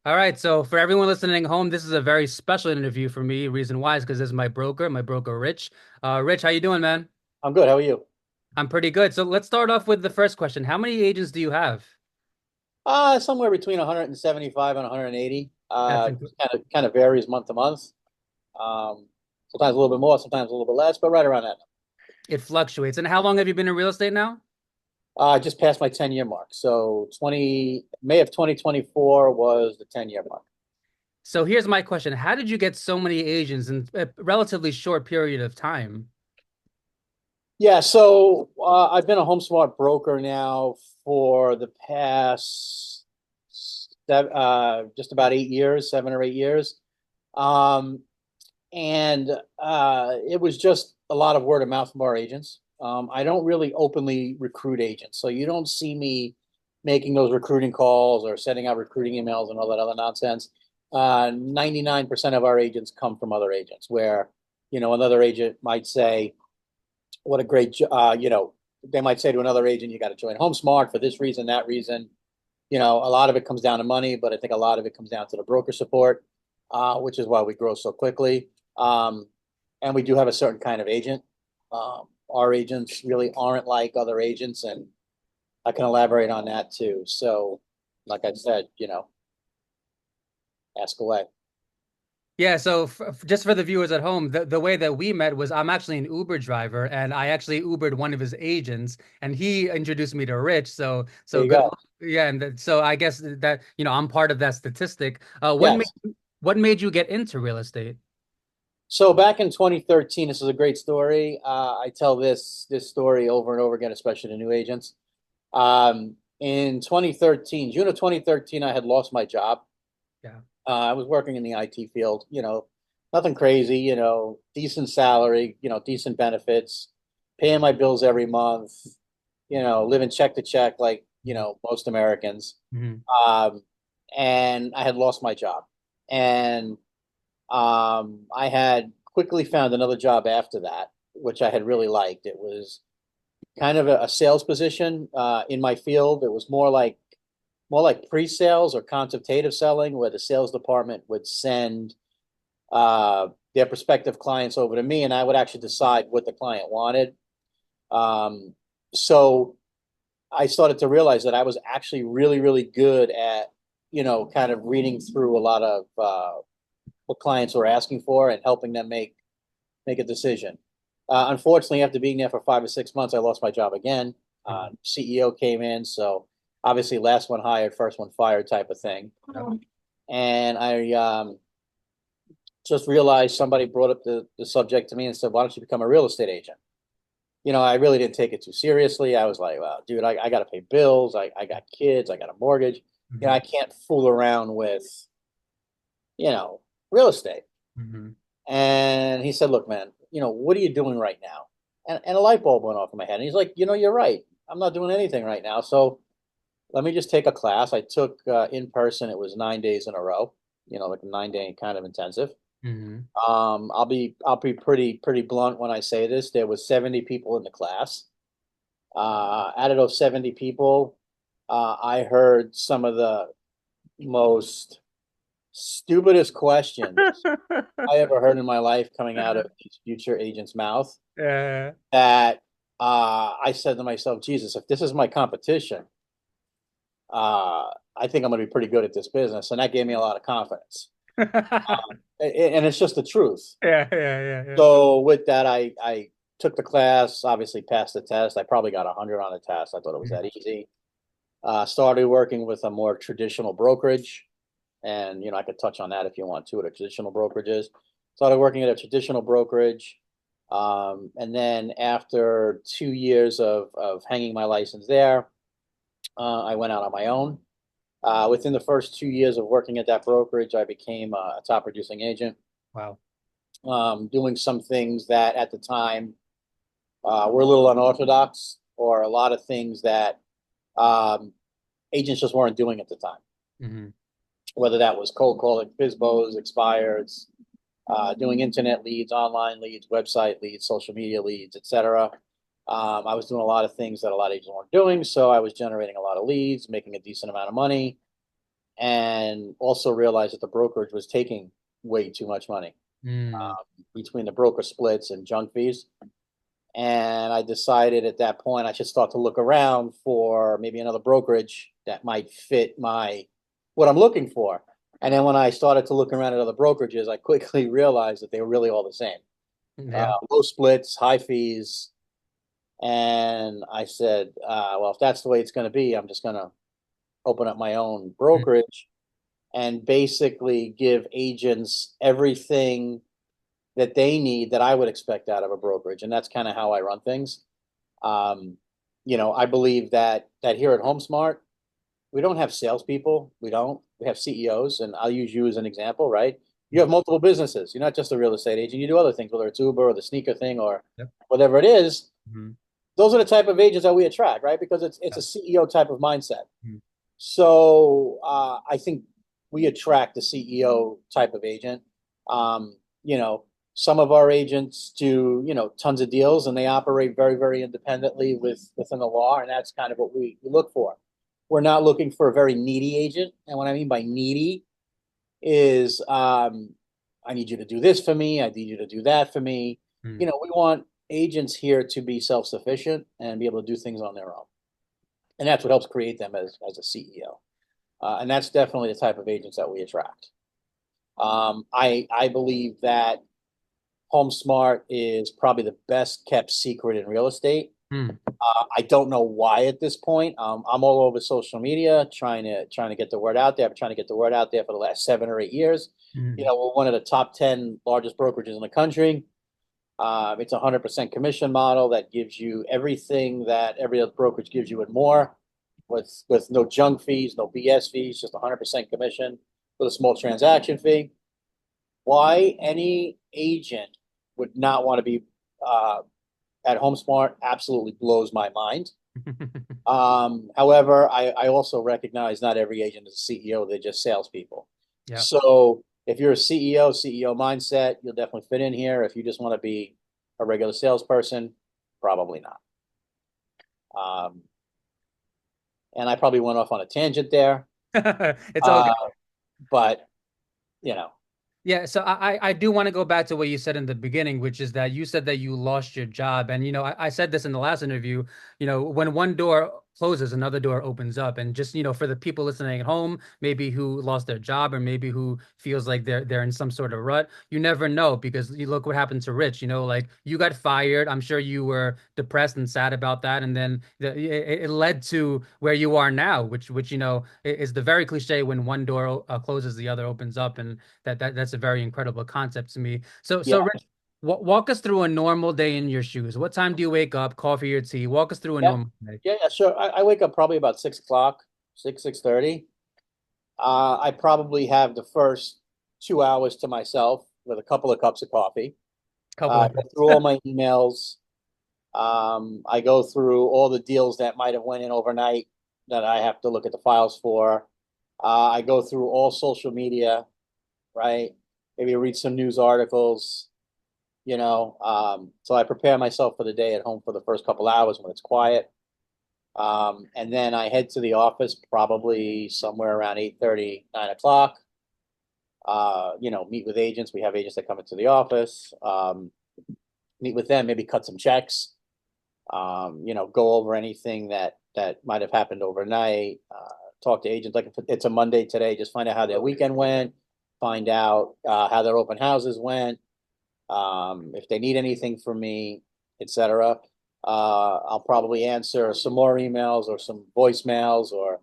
All right, so for everyone listening at home, this is a very special interview for me. Reason why is because this is my broker Rich. Rich, how you doing, man? I'm good. How are you? I'm pretty good. So let's start off with the first question. How many agents do you have? Somewhere between 175 and 180. That's inc Kind of varies month to month. Um, Sometimes a little bit more, sometimes a little bit less, but right around that. It fluctuates. And how long have you been in real estate now? I just passed my 10-year mark. So 20 May of 2024 was the 10-year mark. So here's my question. How did you get so many agents in a relatively short period of time? Yeah, so I've been a HomeSmart broker now for the past just about 8 years, 7 or 8 years. Um, and it was just a lot of word of mouth from our agents. I don't really openly recruit agents, so you don't see me making those recruiting calls or sending out recruiting emails and all that other nonsense. 99% of our agents come from other agents, where another agent might say, "What a great," they might say to another agent, "You got to join HomeSmart for this reason, that reason." A lot of it comes down to money, but I think a lot of it comes down to the broker support, which is why we grow so quickly. Um, and we do have a certain kind of agent. Our agents really aren't like other agents, and I can elaborate on that too. So, like I said, ask away. Yeah, so just for the viewers at home, the way that we met was I'm actually an Uber driver, and I actually Ubered one of his agents, and he introduced me to Rich. There So you good go. luck. Yeah, and so I guess that I'm part of that statistic. Yes. What made you get into real estate? So back in 2013, this is a great story. I tell this story over and over again, especially to new agents. In 2013, June of 2013, I had lost my job. Yeah. I was working in the IT field, nothing crazy, decent salary, decent benefits, paying my bills every month, living check to check like, most Americans. Hmm. Um, and I had lost my job. And I had quickly found another job after that, which I had really liked. It was kind of a sales position in my field. It was more like pre-sales or consultative selling, where the sales department would send their prospective clients over to me, and I would actually decide what the client wanted. Um, so I started to realize that I was actually really, really good at, kind of reading through a lot of what clients were asking for and helping them make a decision. Unfortunately, after being there for 5 or 6 months, I lost my job again. CEO came in, so obviously last one hired, first one fired type of thing. Yep. And I just realized somebody brought up the subject to me and said, "Why don't you become a real estate agent?" I really didn't take it too seriously. I was like, "Well, dude, I got to pay bills. I got kids. I got a mortgage. Hmm. I can't fool around with, you know, real estate." Hmm. And he said, "Look, man, what are you doing right now?" And a light bulb went off in my head. And he's like, "You're right. I'm not doing anything right now. So let me just take a class." I took in person. It was 9 days in a row, like a 9 day kind of intensive. Hmm. I'll be pretty blunt when I say this. There was 70 people in the class. Out of those 70 people, I heard some of the most stupidest questions I ever heard in my life coming out of these future agents' mouth. Yeah. That I said to myself, Jesus, if this is my competition, I think I'm going to be pretty good at this business, and that gave me a lot of confidence. And it's just the truth. Yeah, yeah, yeah, So with that, I took the class, obviously passed the test. I probably got 100 on the test. I thought it was yeah. that easy. Started working with a more traditional brokerage, and I could touch on that if you want to, what a traditional brokerage is. Started working at a traditional brokerage, and then after 2 years of hanging my license there, I went out on my own. Within the first 2 years of working at that brokerage, I became a top producing agent, Wow. doing some things that at the time were a little unorthodox, or a lot of things that um, agents just weren't doing at the time. Hmm. Whether that was cold calling, FISBOs, expireds, doing internet leads, online leads, website leads, social media leads, etc. I was doing a lot of things that a lot of agents weren't doing, so I was generating a lot of leads, making a decent amount of money, and also realized that the brokerage was taking way too much money Mm. between the broker splits and junk fees. And I decided at that point I should start to look around for maybe another brokerage that might fit my what I'm looking for. And then when I started to look around at other brokerages, I quickly realized that they were really all the same. Yeah. Low splits, high fees. And I said, well, if that's the way it's going to be, I'm just going to open up my own Mm. brokerage and basically give agents everything that they need that I would expect out of a brokerage. And that's kind of how I run things. Um, I believe that here at HomeSmart, we don't have salespeople. We don't. We have CEOs, and I'll use you as an example, right? You have multiple businesses. You're not just a real estate agent. You do other things, whether it's Uber or the sneaker thing or Yep. whatever it is. Mhm. Those are the type of agents that we attract, right? Because it's Yeah. a CEO type of mindset. Mhm. So I think we attract the CEO type of agent. Um, you know, some of our agents do, tons of deals and they operate very, very independently within the law, and that's kind of what we look for. We're not looking for a very needy agent. And what I mean by needy is I need you to do this for me, I need you to do that for me. Mm. We want agents here to be self-sufficient and be able to do things on their own. And that's what helps create them as a CEO. And that's definitely the type of agents that we attract. I believe that HomeSmart is probably the best kept secret in real estate. Mm. I don't know why at this point. I'm all over social media trying to get the word out there. I've been trying to get the word out there for the last 7 or 8 years. Mm. We're one of the top 10 largest brokerages in the country. It's a 100% commission model that gives you everything that every other brokerage gives you and more, with no junk fees, no BS fees, just 100% commission with a small transaction fee. Why any agent would not want to be uh, at HomeSmart absolutely blows my mind. However, I also recognize not every agent is a CEO; they're just salespeople. Yeah. So if you're a CEO mindset, you'll definitely fit in here. If you just want to be a regular salesperson, probably not. Um, and I probably went off on a tangent there, It's all uh, good. but you know, Yeah, so I do want to go back to what you said in the beginning, which is that you said that you lost your job. And, I said this in the last interview, when one door closes, another door opens up. And just, for the people listening at home, maybe who lost their job or maybe who feels like they're in some sort of rut, you never know because you look what happened to Rich, like you got fired. I'm sure you were depressed and sad about that. And then it led to where you are now, which, is the very cliche when one door closes, the other opens up. And that's a very incredible concept to me. So yeah, Rich, walk us through a normal day in your shoes. What time do you wake up? Coffee or tea? Walk us through a yeah, normal day. yeah. Sure. I wake up probably about 6 o'clock, 6:30. I probably have the first 2 hours to myself with a couple of cups of coffee. Couple of Go cups. through all my emails. I go through all the deals that might have went in overnight that I have to look at the files for. I go through all social media, right? Maybe read some news articles, so I prepare myself for the day at home for the first couple hours when it's quiet. And then I head to the office probably somewhere around 8:30, 9 o'clock. Meet with agents. We have agents that come into the office, meet with them, maybe cut some checks, go over anything that might have happened overnight, talk to agents. Like if it's a Monday today, just find out how their weekend went, find out how their open houses went, if they need anything from me, etc. I'll probably answer some more emails or some voicemails or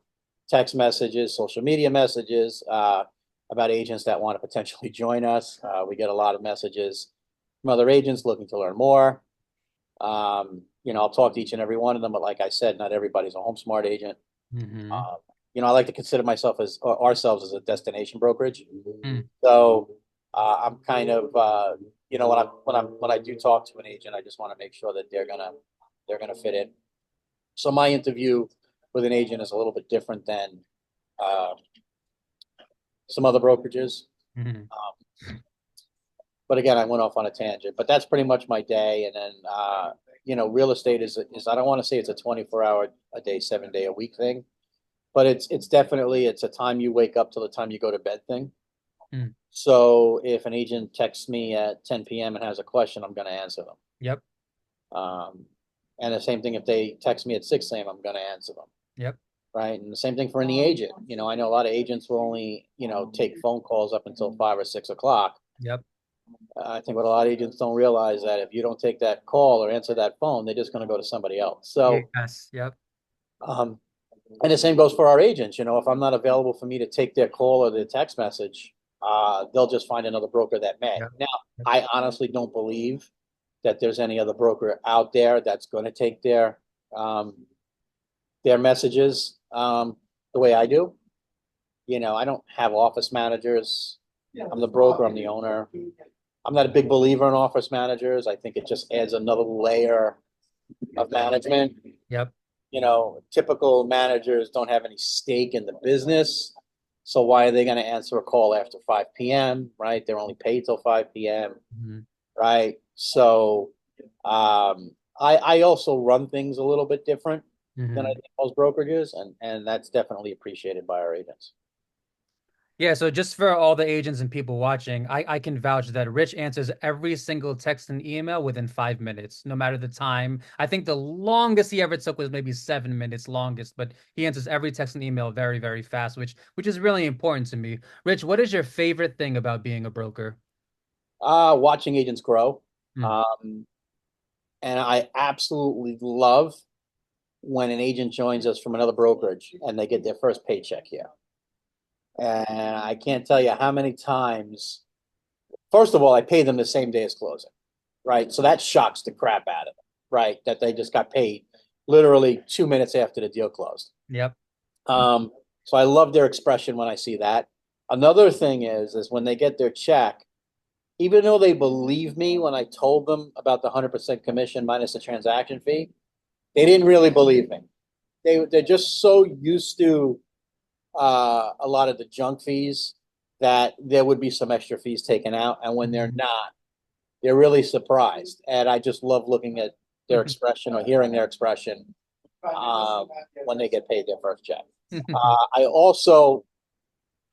text messages, social media messages about agents that want to potentially join us. We get a lot of messages from other agents looking to learn more. I'll talk to each and every one of them, but like I said, not everybody's a HomeSmart agent. Hmm. Uh, I like to consider myself as or ourselves as a destination brokerage. Mm. So I'm kind of when I do talk to an agent, I just want to make sure that they're gonna fit in. So my interview with an agent is a little bit different than uh, some other brokerages. Hmm. But again, I went off on a tangent. But that's pretty much my day. And then real estate is I don't want to say it's a 24 hour a day, 7 day a week thing. but it's definitely it's a time you wake up till the time you go to bed thing. Mm. So if an agent texts me at 10 p.m. and has a question, I'm going to answer them. Yep. Um, and the same thing if they text me at 6 a.m., I'm going to answer them. Yep. Right. And the same thing for any agent. I know a lot of agents will only, take phone calls up until 5 or 6 o'clock. Yep. I think what a lot of agents don't realize that if you don't take that call or answer that phone, they're just going to go to somebody else. So, Yes. Yep. um, and the same goes for our agents. If I'm not available for me to take their call or their text message, they'll just find another broker that may. Yep. Now, Yep. I honestly don't believe that there's any other broker out there that's going to take um, their messages the way I do. I don't have office managers. I'm the broker. I'm the owner. I'm not a big believer in office managers. I think it just adds another layer of management. Yep. Typical managers don't have any stake in the business. So why are they going to answer a call after 5 p.m., right? They're only paid till 5 p.m., Hmm. right? So I also run things a little bit different than I Hmm. think most brokerages, and that's definitely appreciated by our agents. Yeah, so just for all the agents and people watching, I can vouch that Rich answers every single text and email within 5 minutes, no matter the time. I think the longest he ever took was maybe 7 minutes longest, but he answers every text and email very, very fast, which is really important to me. Rich, what is your favorite thing about being a broker? Watching agents grow. Mm. Um, and I absolutely love when an agent joins us from another brokerage and they get their first paycheck here. And I can't tell you how many times, first of all, I pay them the same day as closing, right? So that shocks the crap out of them, right? That they just got paid literally 2 minutes after the deal closed. Yep. Um, so I love their expression when I see that. Another thing is when they get their check, even though they believe me when I told them about the 100% commission minus the transaction fee, they didn't really believe me. They're just so used to a lot of the junk fees that there would be some extra fees taken out, and when they're Mhm. not, they're really surprised. And I just love looking at their expression or hearing their expression when they get paid their first check. I also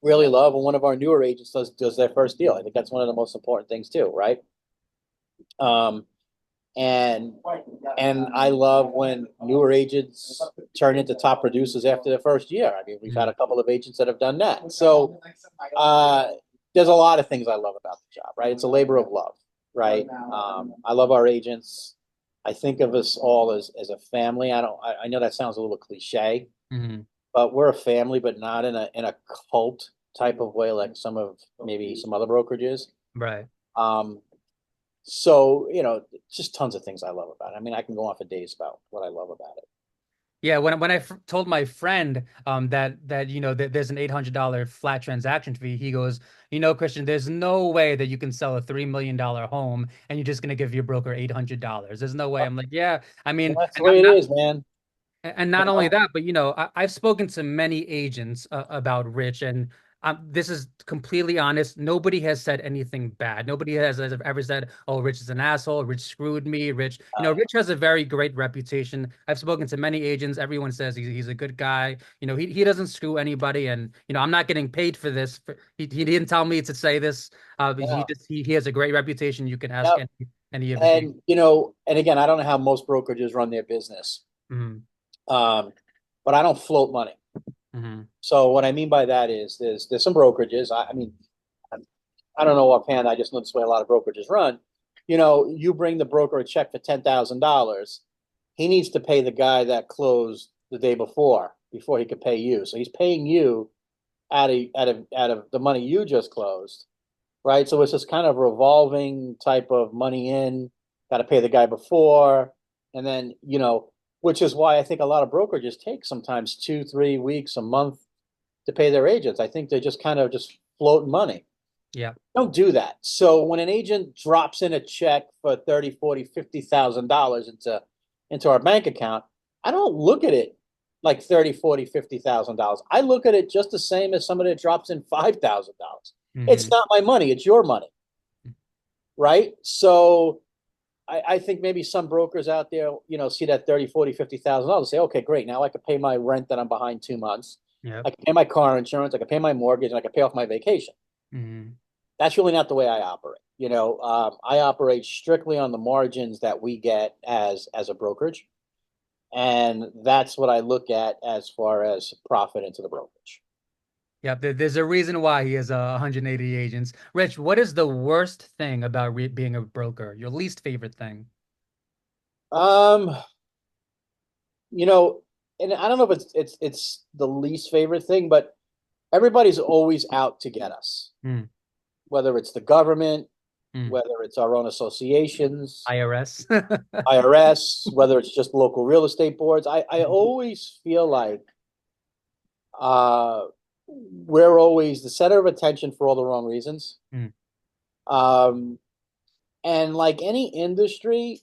really love when one of our newer agents does their first deal. I think that's one of the most important things too, right? Um, and and I love when newer agents turn into top producers after their first year. I mean, we've had Mm. a couple of agents that have done that. So there's a lot of things I love about the job, right? It's a labor of love, right? I love our agents. I think of us all as a family. I know that sounds a little cliche, Mhm. but we're a family, but not in a cult type of way like maybe some other brokerages. Right. Um, so, just tons of things I love about it. I mean, I can go on for days about what I love about it. Yeah, when I told my friend that that there's an $800 flat transaction fee, he goes, Christian, there's no way that you can sell a $3 million home and you're just gonna give your broker $800. There's no way. I'm like, yeah, I mean, That's the and not way it not is, man. and You not only know? that, but I've spoken to many agents about Rich, and this is completely honest. Nobody has said anything bad. Nobody has ever said, "Oh, Rich is an asshole. Rich screwed me." Rich, Rich has a very great reputation. I've spoken to many agents. Everyone says he's a good guy. He doesn't screw anybody, and I'm not getting paid for this. He didn't tell me to say this. He Yeah. just he has a great reputation. You can ask Yep. any of his agents. And again, I don't know how most brokerages run their business. Hmm. Um, but I don't float money. Hmm. So what I mean by that is there's some brokerages. I mean, I don't know offhand. I just know this way a lot of brokerages run. You bring the broker a check for $10,000. He needs to pay the guy that closed the day before he could pay you. So he's paying you out of the money you just closed, right? So it's this kind of revolving type of money in, got to pay the guy before, and then, which is why I think a lot of brokerages take sometimes 2, 3 weeks, a month to pay their agents. I think they just kind of just float money. Yeah. Don't do that. So when an agent drops in a check for 30, 40, $50,000 into our bank account, I don't look at it like 30, 40, $50,000. I look at it just the same as somebody that drops in $5,000. It's Hmm. not my money, it's your money, right? So I think maybe some brokers out there, see that 30, 40, $50,000, say, okay, great. Now I could pay my rent that I'm behind 2 months. Yep. I can pay my car insurance, I can pay my mortgage, and I can pay off my vacation. Hmm. That's really not the way I operate. I operate strictly on the margins that we get as a brokerage, and that's what I look at as far as profit into the brokerage. Yep. There's a reason why he has 180 agents. Rich, what is the worst thing about re being a broker? Your least favorite thing? Um, you know, and I don't know if it's the least favorite thing, but everybody's always out to get us, Hmm. whether it's the government, Hmm. whether it's our own associations, IRS. IRS, whether it's just local real estate boards. I always feel like uh, we're always the center of attention for all the wrong reasons. Hmm. Um, and like any industry,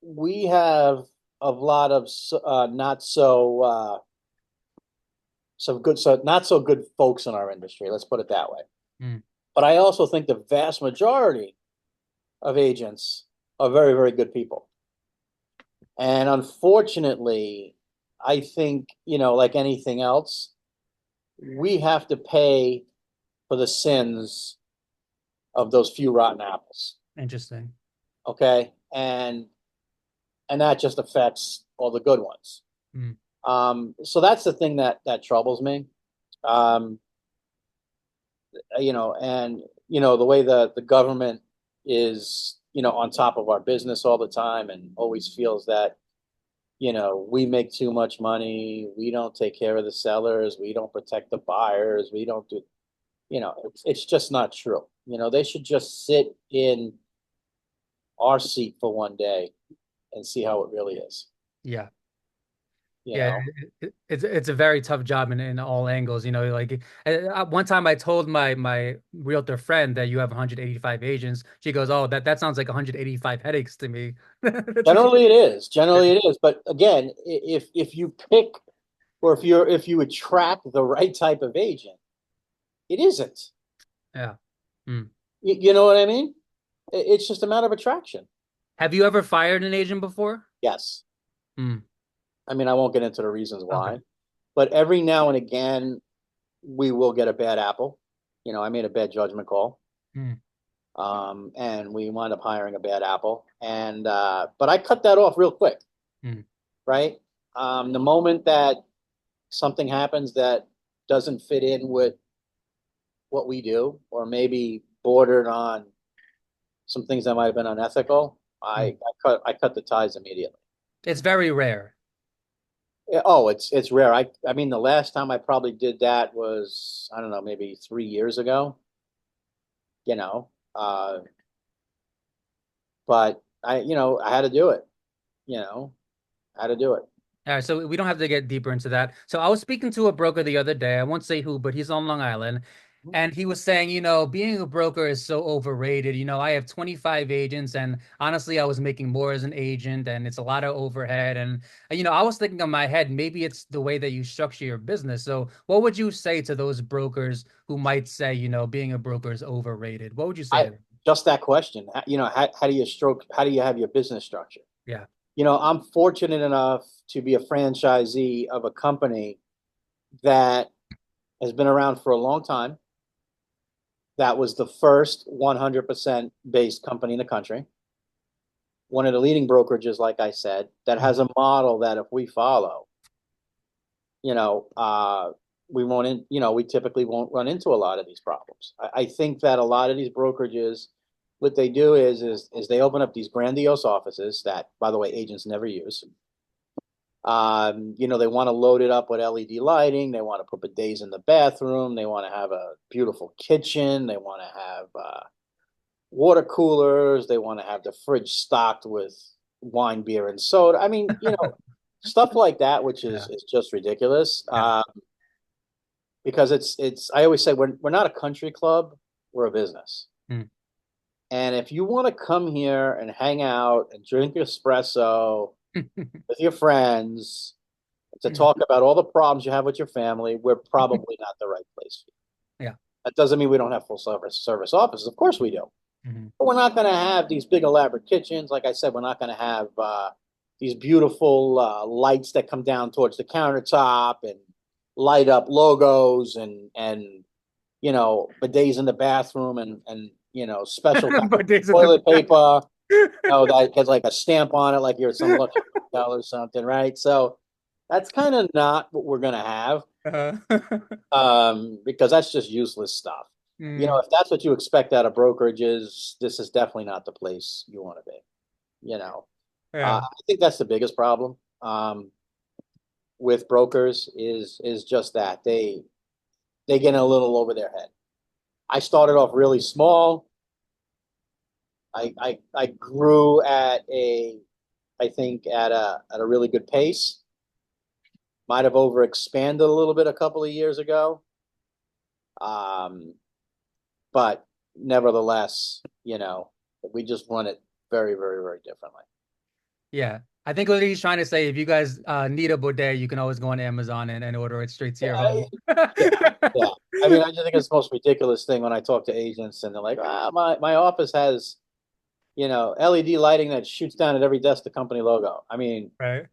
we have a lot of not so so not so good folks in our industry. Let's put it that way. Hmm. But I also think the vast majority of agents are very, very good people. And unfortunately, I think, like anything else, we have to pay for the sins of those few rotten apples. Interesting. Okay. And that just affects all the good ones. Hmm. So that's the thing that troubles me. Um, and the way the government is, on top of our business all the time and always feels that, we make too much money, we don't take care of the sellers, we don't protect the buyers, we don't do, it's just not true. They should just sit in our seat for one day and see how it really is. Yeah. You Yeah, know, it's a very tough job in all angles. Like one time I told my realtor friend that you have 185 agents. She goes, "Oh, that sounds like 185 headaches to me." That's what she. generally it is. Generally it is. But again, if you pick or if you attract the right type of agent, it isn't. Yeah. Hmm. You know what I mean? It's just a matter of attraction. Have you ever fired an agent before? Yes. Hmm. I mean, I won't get into the reasons Okay. why, but every now and again, we will get a bad apple. I made a bad judgment call, Hmm. and we wound up hiring a bad apple. And but I cut that off real quick, Hmm. right? The moment that something happens that doesn't fit in with what we do, or maybe bordered on some things that might have been unethical, Hmm. I cut the ties immediately. It's very rare. Yeah, oh, it's rare. I mean, the last time I probably did that was, I don't know, maybe 3 years ago. You know, uh, but I had to do it. You know, I had to do it. All right, so we don't have to get deeper into that. So I was speaking to a broker the other day. I won't say who, but he's on Long Island. And he was saying, being a broker is so overrated. I have 25 agents, and honestly, I was making more as an agent, and it's a lot of overhead. And, I was thinking in my head, maybe it's the way that you structure your business. So what would you say to those brokers who might say, being a broker is overrated? What would you say I to them? Just that question. How do you stroke? How do you have your business structure? Yeah. I'm fortunate enough to be a franchisee of a company that has been around for a long time. That was the first 100% based company in the country. One of the leading brokerages, like I said, that has a model that if we follow, you know, uh, we typically won't run into a lot of these problems. I think that a lot of these brokerages, what they do is they open up these grandiose offices that, by the way, agents never use. They want to load it up with LED lighting. They want to put bidets in the bathroom. They want to have a beautiful kitchen. They want to have water coolers. They want to have the fridge stocked with wine, beer, and soda. I mean, stuff like that, which is Yeah. is just ridiculous. Yeah. Because it's. I always say we're not a country club. We're a business. Mm. And if you want to come here and hang out and drink espresso with your friends to talk about all the problems you have with your family, we're probably not the right place for you. Yeah. That doesn't mean we don't have full service offices. Of course we do. Mhm. But we're not going to have these big elaborate kitchens. Like I said, we're not going to have these beautiful lights that come down towards the countertop and light up logos and bidets in the bathroom and special kind of But days in the toilet back. paper, that has like a stamp on it, like you're at some luxury hotel or something, right? So that's kind of not what we're gonna have, Uh, because that's just useless stuff. mm, If that's what you expect out of brokerages, this is definitely not the place you want to be. yeah. I think that's the biggest problem, with brokers is just that they get a little over their head. I started off really small. I grew I think at a really good pace. Might have overexpanded a little bit a couple of years ago. Um, but nevertheless, we just run it very, very, very differently. Yeah. I think what he's trying to say, if you guys need a bidet, you can always go on Amazon and order it straight to your Yeah, home. yeah, yeah. I mean, I just think it's the most ridiculous thing when I talk to agents and they're like, my office has, LED lighting that shoots down at every desk the company logo. I mean, Right.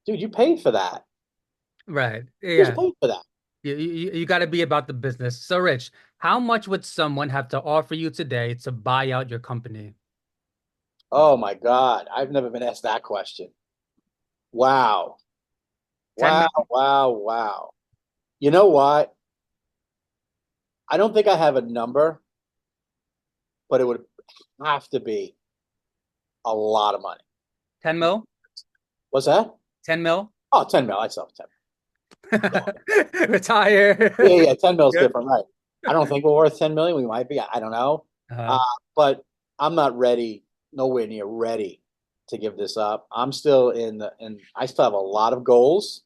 dude, you paid for that. Right. You just Yeah. paid for that. You got to be about the business. So, Rich, how much would someone have to offer you today to buy out your company? Oh my God. I've never been asked that question. Wow. 10 Wow, million? wow, wow. You know what? I don't think I have a number, but it would have to be a lot of money. 10 mil? What's that? 10 mil? Oh, 10 mil. I sell 10 mil. Yeah, Retire. yeah, 10 mil is Good. different, right? I don't think we're worth 10 million. We might be. I don't know. Uh, Uh, but I'm not ready, nowhere near ready to give this up. I'm still and I still have a lot of goals.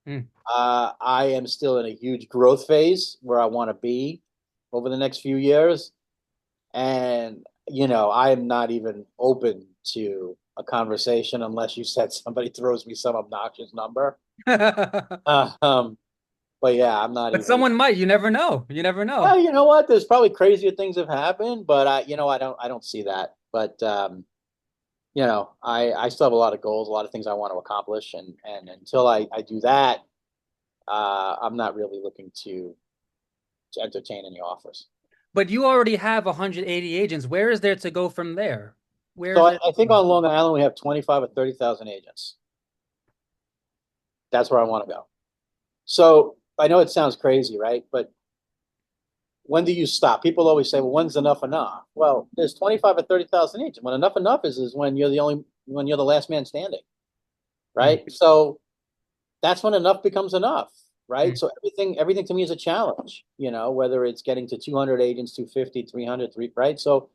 mm. I am still in a huge growth phase where I want to be over the next few years. And, I am not even open to a conversation unless you said somebody throws me some obnoxious number. Um, but yeah, I'm not But even. someone might. You never know. You never know. Well, you know what? There's probably crazier things have happened, but I don't see that. But I still have a lot of goals, a lot of things I want to accomplish, and until I do that, I'm not really looking to entertain any offers. But you already have 180 agents. Where is there to go from there? Where So is I, there I to think go? on Long Island we have 25 or 30,000 agents. That's where I want to go. So I know it sounds crazy, right? But when do you stop? People always say, "Well, when's enough enough?" Well, there's 25 or 30,000 agents. When enough is when you're the last man standing, Mm, right? So that's when enough becomes enough, right? mm. So everything to me is a challenge, whether it's getting to 200 agents, 250, 300, right? So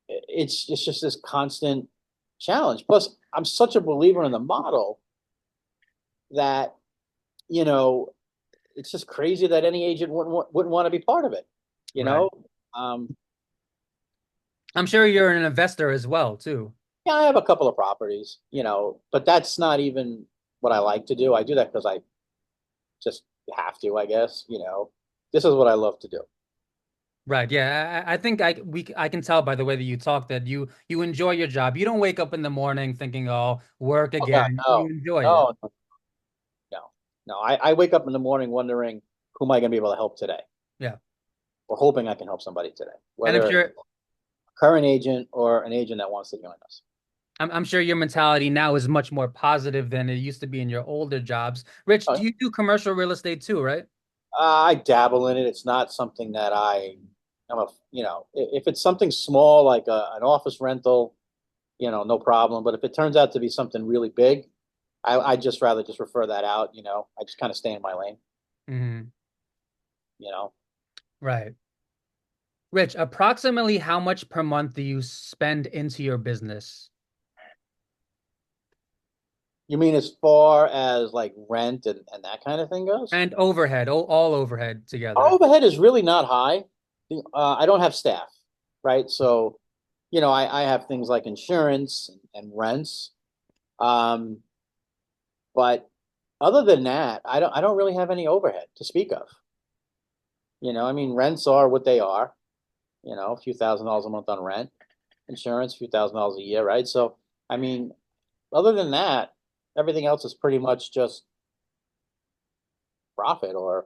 it's just this constant challenge. Plus, I'm such a believer in the model that, you know, it's just crazy that any agent wouldn't want to be part of it, you Right. know? Um, I'm sure you're an investor as well, too. yeah, I have a couple of properties, but that's not even what I like to do. I do that because I just have to, I guess. This is what I love to do. Right. Yeah. I think I can tell by the way that you talk that you enjoy your job. You don't wake up in the morning thinking, "Oh, work Oh God, again." You no, enjoy it. no, no, no. I wake up in the morning wondering who am I going to be able to help today, Yeah. or hoping I can help somebody today, And I'm whether a sure current agent or an agent that wants to join us. I'm sure your mentality now is much more positive than it used to be in your older jobs. Rich, do Uh, you do commercial real estate too, right? I dabble in it. It's not something that if it's something small like an office rental, no problem. But if it turns out to be something really big, I'd just rather just refer that out. I just kind of stay in my lane. Hmm. You know, Right. Rich, approximately how much per month do you spend into your business? you mean as far as like rent and that kind of thing goes? And overhead, all overhead Our together. overhead is really not high. I don't have staff, right? So, I have things like insurance and rents. Um, but other than that, I don't really have any overhead to speak of. I mean, rents are what they are. A few $1,000s a month on rent, insurance, a few $1,000s a year, right? So, I mean, other than that, everything else is pretty much just profit or,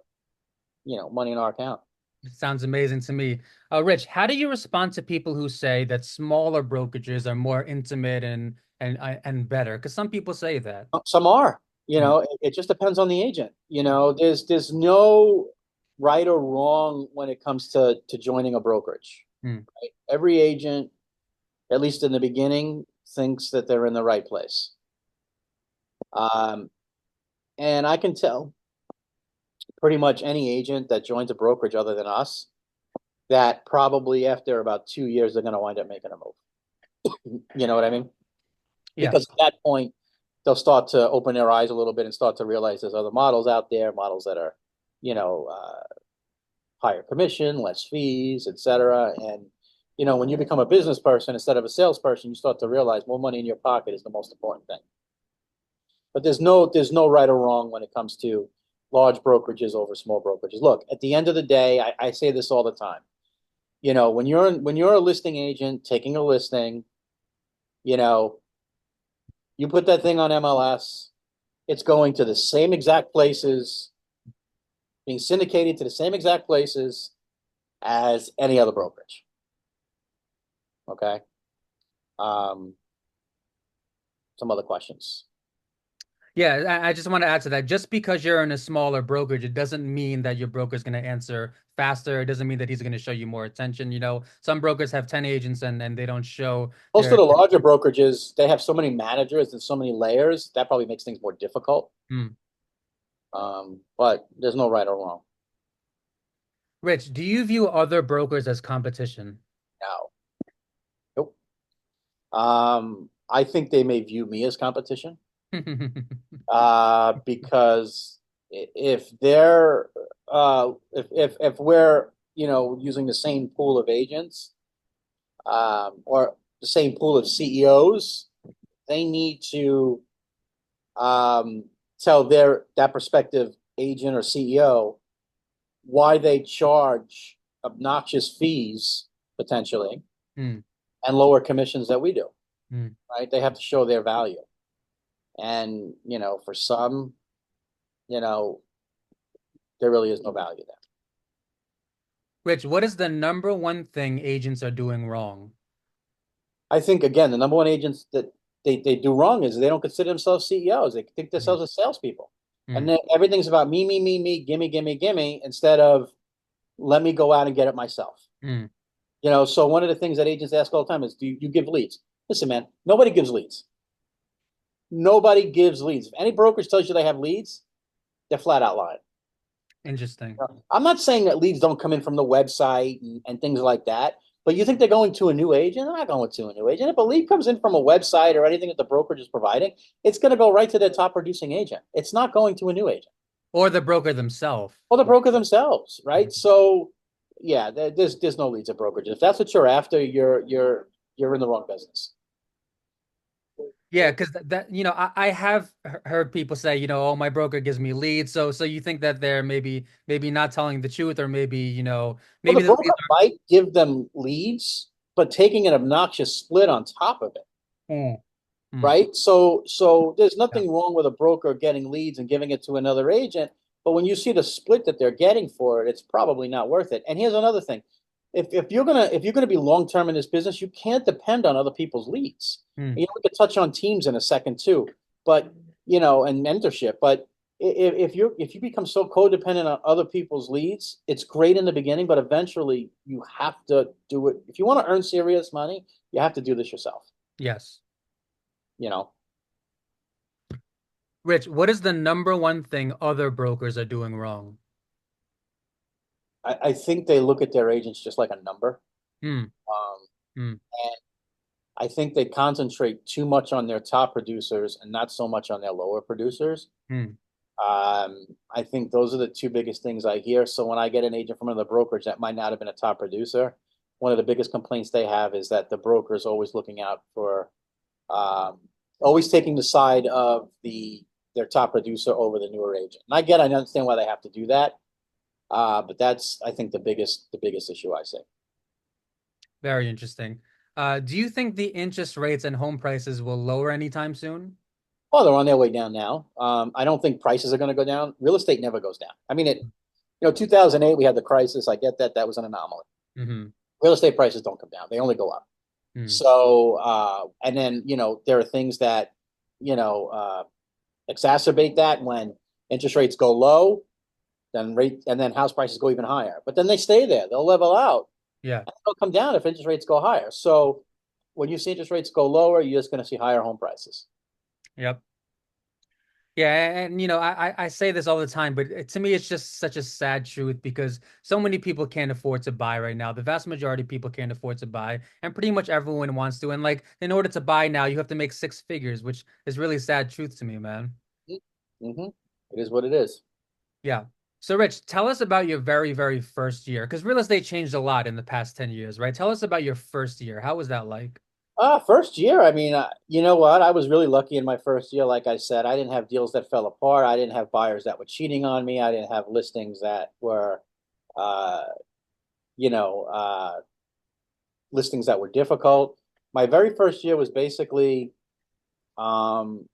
money in our account. It sounds amazing to me. Rich, how do you respond to people who say that smaller brokerages are more intimate and better? Because some people say that. Some are, Mm, it just depends on the agent. There's no right or wrong when it comes to joining a brokerage. mm. Right? Every agent, at least in the beginning, thinks that they're in the right place. Um, and I can tell pretty much any agent that joins a brokerage other than us that probably after about 2 years, they're going to wind up making a move. You know what I mean? Yeah. Because at that point, they'll start to open their eyes a little bit and start to realize there's other models out there, models that are, you know, uh, higher commission, less fees, etc. And when you become a business person instead of a salesperson, you start to realize more money in your pocket is the most important thing. But there's no right or wrong when it comes to large brokerages over small brokerages. Look, at the end of the day, I say this all the time. When you're a listing agent taking a listing, you know, you put that thing on MLS, it's going to the same exact places, being syndicated to the same exact places as any other brokerage. Okay. Um, some other questions. Yeah, I just want to add to that. Just because you're in a smaller brokerage, it doesn't mean that your broker is going to answer faster. It doesn't mean that he's going to show you more attention. Some brokers have 10 agents and they don't show Most of their. the larger brokerages, they have so many managers and so many layers that probably makes things more difficult. Hmm. But there's no right or wrong. Rich, do you view other brokers as competition? No. Nope. I think they may view me as competition. Because if they're if we're using the same pool of agents or the same pool of CEOs, they need to um, tell that prospective agent or CEO why they charge obnoxious fees potentially Hmm. and lower commissions that we do. Hmm. Right? They have to show their value, and for some, you know, there really is no value there. Rich, what is the number one thing agents are doing wrong? I think again, the number one agents that they do wrong is they don't consider themselves CEOs. They think Hmm. themselves as salespeople, and Hmm. then everything's about me, me, me, me, gimme, gimme, gimme, instead of let me go out and get it myself. Hmm. So one of the things that agents ask all the time is, do you give leads? Listen, man, nobody gives leads. Nobody gives leads. If any brokerage tells you they have leads, they're flat out lying. Interesting. I'm not saying that leads don't come in from the website and things like that, but you think they're going to a new agent? They're not going to a new agent. If a lead comes in from a website or anything that the brokerage is providing, it's going to go right to their top producing agent. It's not going to a new agent Or the broker themselves. or the broker themselves, right? So, yeah, there's no leads at brokerages. If that's what you're after, you're in the wrong business. Yeah, because I have heard people say, oh, my broker gives me leads. So you think that they're maybe not telling the truth, or maybe, Well, the maybe the broker leads might give them leads, but taking an obnoxious split on top of it. are. Mm. Right? So there's Yeah. nothing wrong with a broker getting leads and giving it to another agent, but when you see the split that they're getting for it, it's probably not worth it. And here's another thing. If you're gonna be long term in this business, you can't depend on other people's leads. Mm. We could touch on teams in a second too, but and mentorship. But if you become so codependent on other people's leads, it's great in the beginning, but eventually you have to do it. If you want to earn serious money, you have to do this yourself. Yes. You know, Rich, what is the number one thing other brokers are doing wrong? I think they look at their agents just like a number. Mm. Um, Mm. and I think they concentrate too much on their top producers and not so much on their lower producers. Mm. I think those are the two biggest things I hear. So when I get an agent from another brokerage that might not have been a top producer, one of the biggest complaints they have is that the broker is always looking out for, um, always taking the side of their top producer over the newer agent. And I understand why they have to do that. But that's, I think, the biggest issue I see. Very interesting. Do you think the interest rates and home prices will lower anytime soon? Oh, they're on their way down now. I don't think prices are going to go down. Real estate never goes down. I mean, 2008, we had the crisis. I get that. That was an anomaly. Hmm. Real estate prices don't come down. They only go up. Mm. So, and then, there are things that, you know, uh, exacerbate that when interest rates go low, and then house prices go even higher. But then they stay there. They'll level out Yeah. and they'll come down if interest rates go higher. So when you see interest rates go lower, you're just going to see higher home prices. Yep. Yeah, and I say this all the time, but to me, it's just such a sad truth because so many people can't afford to buy right now. The vast majority of people can't afford to buy, and pretty much everyone wants to. And like, in order to buy now, you have to make six figures, which is really sad truth to me, man. Mm-hmm. It is what it is. Yeah. So, Rich, tell us about your very, very first year, because real estate changed a lot in the past 10 years, right? Tell us about your first year. How was that like? First year, I mean, you know what? I was really lucky in my first year. Like I said, I didn't have deals that fell apart. I didn't have buyers that were cheating on me. I didn't have listings that were, uh, you know, listings that were difficult. My very first year was basically, um,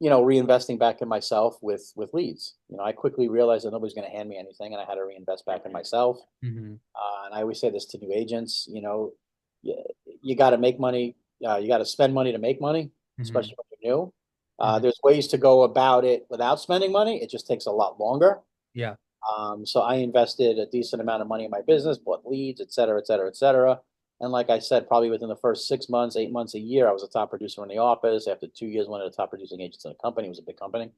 reinvesting back in myself with leads. I quickly realized that nobody's going to hand me anything, and I had to reinvest back in myself. Hmm. And I always say this to new agents, you, you got to make money. You got to spend money to make money, Hmm. especially when you're new. Hmm. There's ways to go about it without spending money. It just takes a lot longer. Yeah. So I invested a decent amount of money in my business, bought leads, et cetera, et cetera, et cetera. And like I said, probably within the first 6 months, 8 months, a year, I was a top producer in the office. After 2 years, one of the top producing agents in the company. It was a big company.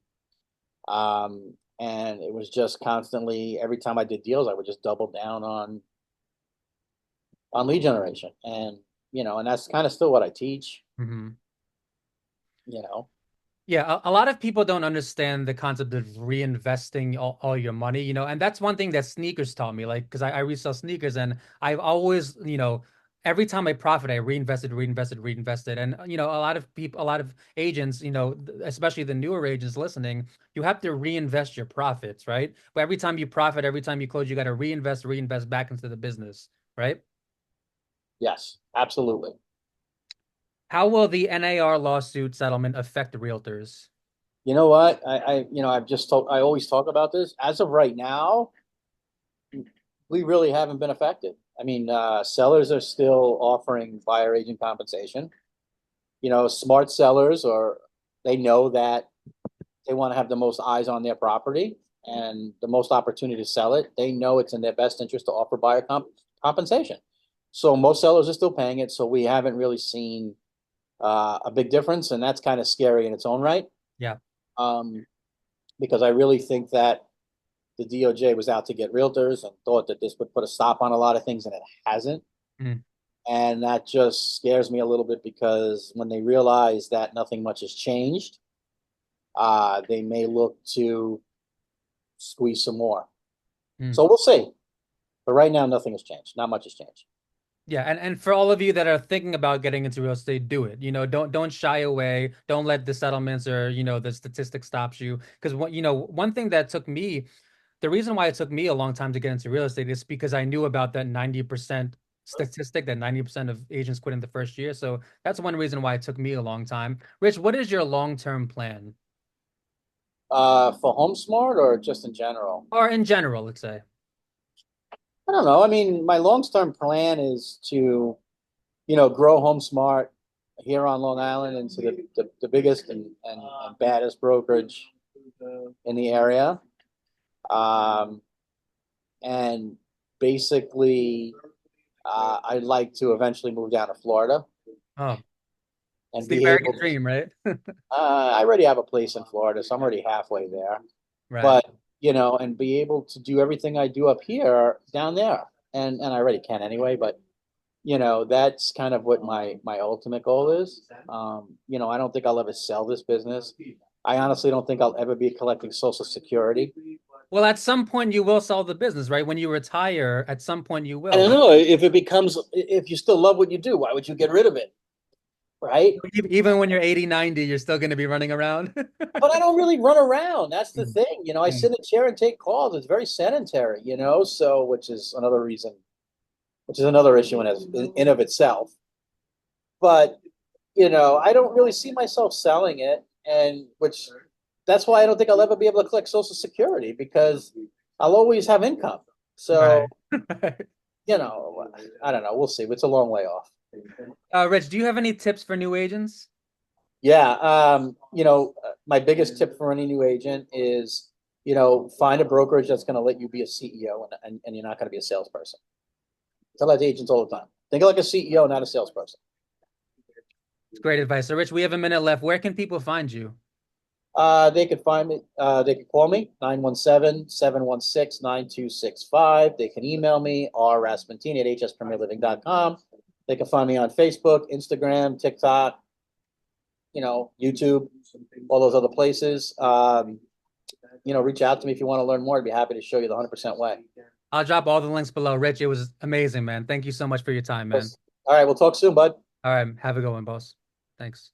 And it was just constantly, every time I did deals, I would just double down on lead generation. And that's kind of still what I teach, Hmm. you know. Yeah, a lot of people don't understand the concept of reinvesting all your money, and that's one thing that sneakers taught me, like, because I resell sneakers and I've always, every time I profit, I reinvested, reinvested, reinvested. And, a lot of people, a lot of agents, especially the newer agents listening, you have to reinvest your profits, right? But every time you profit, every time you close, you got to reinvest back into the business, right? Yes, absolutely. How will the NAR lawsuit settlement affect realtors? You know what? I always talk about this. As of right now, we really haven't been affected. I mean, sellers are still offering buyer agent compensation. Smart sellers they know that they want to have the most eyes on their property and the most opportunity to sell it. They know it's in their best interest to offer compensation. So most sellers are still paying it. So we haven't really seen a big difference, and that's kind of scary in its own right. Yeah. Um, because I really think that the DOJ was out to get realtors and thought that this would put a stop on a lot of things, and it hasn't. Mm. And that just scares me a little bit because when they realize that nothing much has changed, they may look to squeeze some more. Mm. So we'll see. But right now, nothing has changed. Not much has changed. Yeah, and for all of you that are thinking about getting into real estate, do it. Don't shy away. Don't let the settlements or, the statistics stops you. Because one thing that took me, the reason why it took me a long time to get into real estate is because I knew about that 90% statistic, that 90% of agents quit in the first year. So that's one reason why it took me a long time. Rich, what is your long-term plan? For HomeSmart or just in general? Or in general, let's say. I don't know. I mean, my long-term plan is to, grow HomeSmart here on Long Island into the biggest and baddest brokerage in the area. Um, and basically, I'd like to eventually move down to Florida Oh, it's and the be American able to. dream, right? I already have a place in Florida, so I'm already halfway there. Right. But and be able to do everything I do up here down there, and I already can anyway. But that's kind of what my ultimate goal is. I don't think I'll ever sell this business. I honestly don't think I'll ever be collecting Social Security. Well, at some point you will sell the business, right? When you retire, at some point you I will. don't But know if you still love what you do, why would you get rid of it? Right? even when you're 80, 90, you're still going to be running around. But I don't really run around. That's the Mm. thing. I Mm. sit in a chair and take calls. It's very sedentary, so which is another reason, which is another issue in of itself. But, I don't really see myself selling it. and which that's why I don't think I'll ever be able to collect Social Security because I'll always have income. So, Right. I don't know. We'll see. It's a long way off. Rich, do you have any tips for new agents? Yeah. My biggest tip for any new agent is, find a brokerage that's going to let you be a CEO and you're not going to be a salesperson. I tell that to agents all the time. Think like a CEO, not a salesperson. It's great advice. So, Rich, we have a minute left. Where can people find you? They could find me, they could call me 917-716-9265. They can email me raspantini at hspremierliving.com. They can find me on Facebook, Instagram, TikTok, YouTube, all those other places. Reach out to me if you want to learn more. I'd be happy to show you the 100% way. I'll drop all the links below. Rich, it was amazing, man. Thank you so much for your time, man. All right, we'll talk soon, bud. All right, have a good one, boss. Thanks.